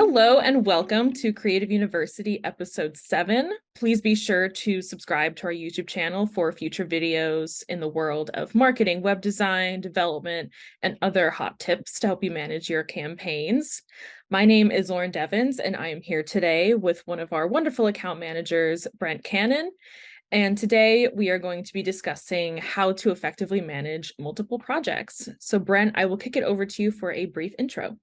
Hello and welcome to Creative University episode 7. Please be sure to subscribe to our YouTube channel for future videos in the world of marketing, web design, development, and other hot tips to help you manage your campaigns. My name is Lauren Devins, and I am here today with one of our wonderful account managers, Brent Cannon. And today we are going to be discussing how to effectively manage multiple projects. So Brent, I will kick it over to you for a brief intro.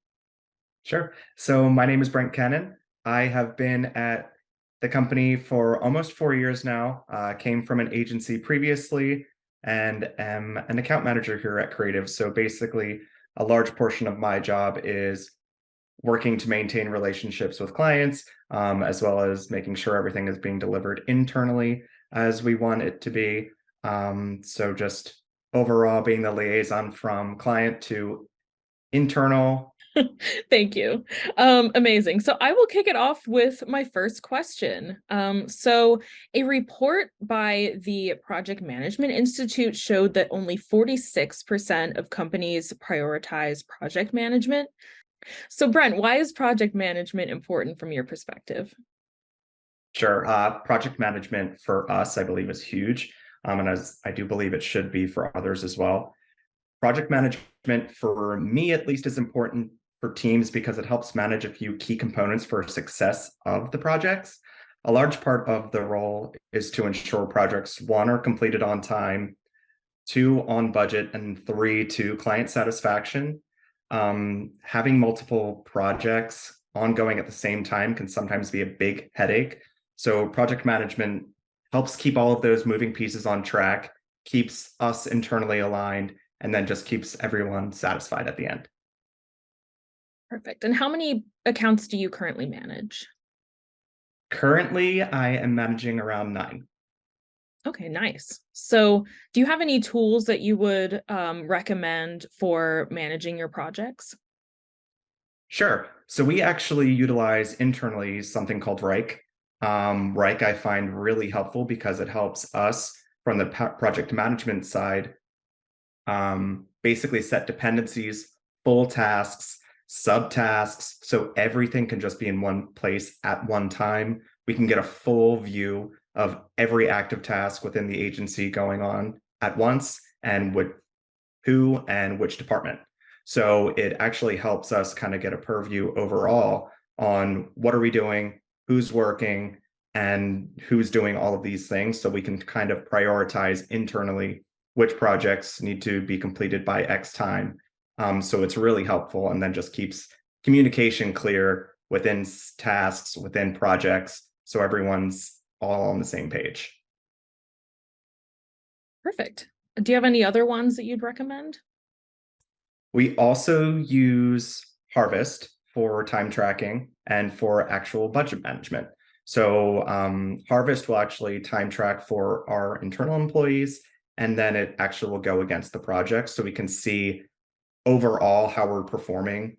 Sure. So my name is Brent Cannon. I have been at the company for almost 4 years now. Came from an agency previously and am an account manager here at Creative. So basically, a large portion of my job is working to maintain relationships with clients, as well as making sure everything is being delivered internally as we want it to be. So just overall being the liaison from client to internal. Thank you. Amazing. So I will kick it off with my first question. So a report by the Project Management Institute showed that only 46% of companies prioritize project management. So Brent, why is project management important from your perspective? Sure. Project management for us, I believe, is huge. And as I do believe it should be for others as well. Project management, for me at least, is important for teams because it helps manage a few key components for success of the projects. A large part of the role is to ensure projects, one, are completed on time, two, on budget, and three, to client satisfaction. Having multiple projects ongoing at the same time can sometimes be a big headache. So project management helps keep all of those moving pieces on track, keeps us internally aligned, and then just keeps everyone satisfied at the end. Perfect. And how many accounts do you currently manage? Currently, I am managing around 9. Okay, nice. So do you have any tools that you would recommend for managing your projects? Sure. So we actually utilize internally something called Rike. Rike I find really helpful because it helps us from the project management side basically set dependencies, full tasks, subtasks, so everything can just be in one place at one time. We can get a full view of every active task within the agency going on at once and with who and which department. So it actually helps us kind of get a purview overall on what are we doing, who's working, and who's doing all of these things, so we can kind of prioritize internally which projects need to be completed by X time. So it's really helpful, and then just keeps communication clear within tasks, within projects, so everyone's all on the same page. Perfect. Do you have any other ones that you'd recommend? We also use Harvest for time tracking and for actual budget management. So Harvest will actually time track for our internal employees, and then it actually will go against the project, so we can see overall how we're performing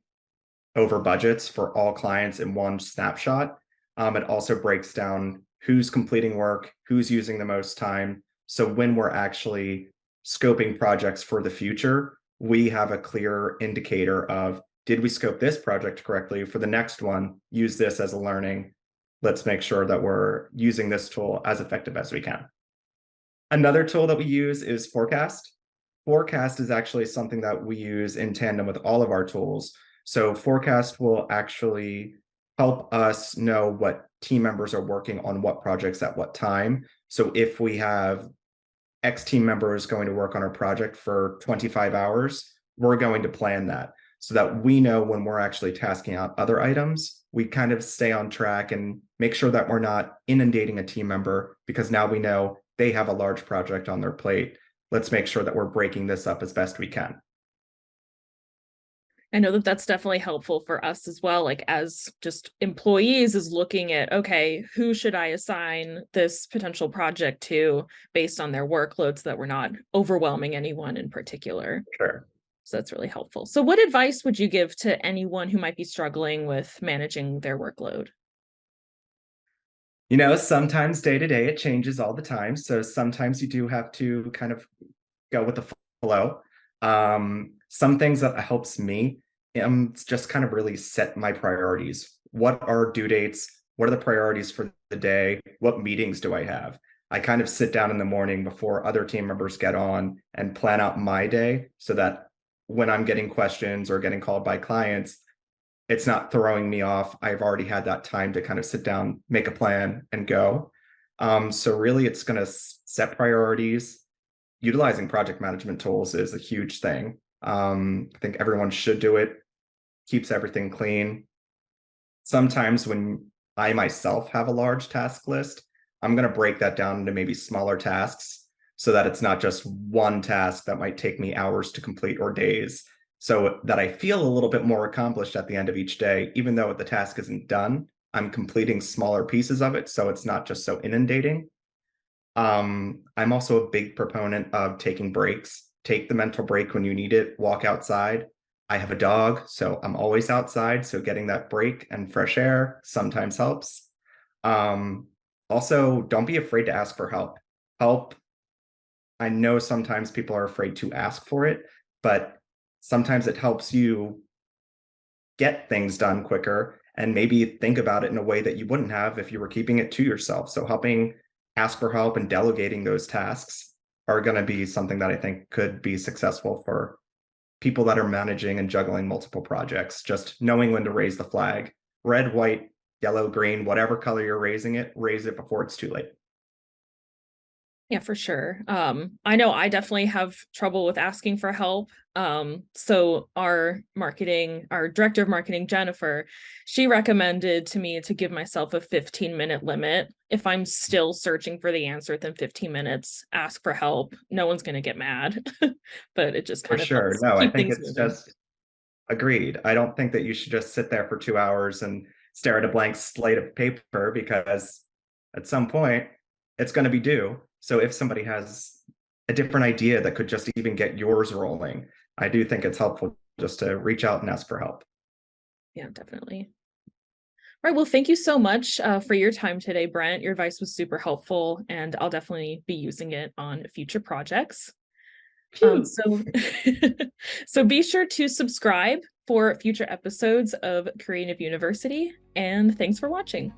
over budgets for all clients in one snapshot. It also breaks down who's completing work, who's using the most time. So when we're actually scoping projects for the future, we have a clear indicator of, did we scope this project correctly? For the next one, use this as a learning. Let's make sure that we're using this tool as effective as we can. Another tool that we use is Forecast. Forecast is actually something that we use in tandem with all of our tools. So Forecast will actually help us know what team members are working on what projects at what time. So if we have X team members going to work on our project for 25 hours, we're going to plan that so that we know when we're actually tasking out other items, we kind of stay on track and make sure that we're not inundating a team member, because now we know they have a large project on their plate. Let's make sure that we're breaking this up as best we can. I know that that's definitely helpful for us as well, like as just employees, is looking at, okay, who should I assign this potential project to based on their workload so that we're not overwhelming anyone in particular. Sure. So that's really helpful. So what advice would you give to anyone who might be struggling with managing their workload? Sometimes day to day it changes all the time. So sometimes you do have to kind of go with the flow. Some things that helps me just kind of really set my priorities. What are due dates? What are the priorities for the day? What meetings do I have? I kind of sit down in the morning before other team members get on and plan out my day so that when I'm getting questions or getting called by clients, it's not throwing me off. I've already had that time to kind of sit down, make a plan, and go. So really, it's going to set priorities. Utilizing project management tools is a huge thing. I think everyone should do it. Keeps everything clean. Sometimes when I myself have a large task list, I'm going to break that down into maybe smaller tasks so that it's not just one task that might take me hours to complete or days, so that I feel a little bit more accomplished at the end of each day. Even though the task isn't done, I'm completing smaller pieces of it, so it's not just so inundating. I'm also a big proponent of taking breaks. Take the mental break when you need it, walk outside. I have a dog, so I'm always outside. So getting that break and fresh air sometimes helps. Um, Also, don't be afraid to ask for help. Help, I know sometimes people are afraid to ask for it, but sometimes it helps you get things done quicker and maybe think about it in a way that you wouldn't have if you were keeping it to yourself. So helping ask for help and delegating those tasks are going to be something that I think could be successful for people that are managing and juggling multiple projects. Just knowing when to raise the flag, red, white, yellow, green, whatever color you're raising it, raise it before it's too late. Yeah, for sure. I know I definitely have trouble with asking for help. So our director of marketing, Jennifer, she recommended to me to give myself a 15-minute limit. If I'm still searching for the answer within 15 minutes, ask for help. No one's going to get mad, but it just For kind of sure. helps No, I keep think things it's moving. just agreed. I don't think that you should just sit there for 2 hours and stare at a blank slate of paper, because at some point it's going to be due. So if somebody has a different idea that could just even get yours rolling, I do think it's helpful just to reach out and ask for help. Yeah, definitely. All right. Well, thank you so much for your time today, Brent. Your advice was super helpful, and I'll definitely be using it on future projects. Phew. So, so be sure to subscribe for future episodes of Creative University, and thanks for watching.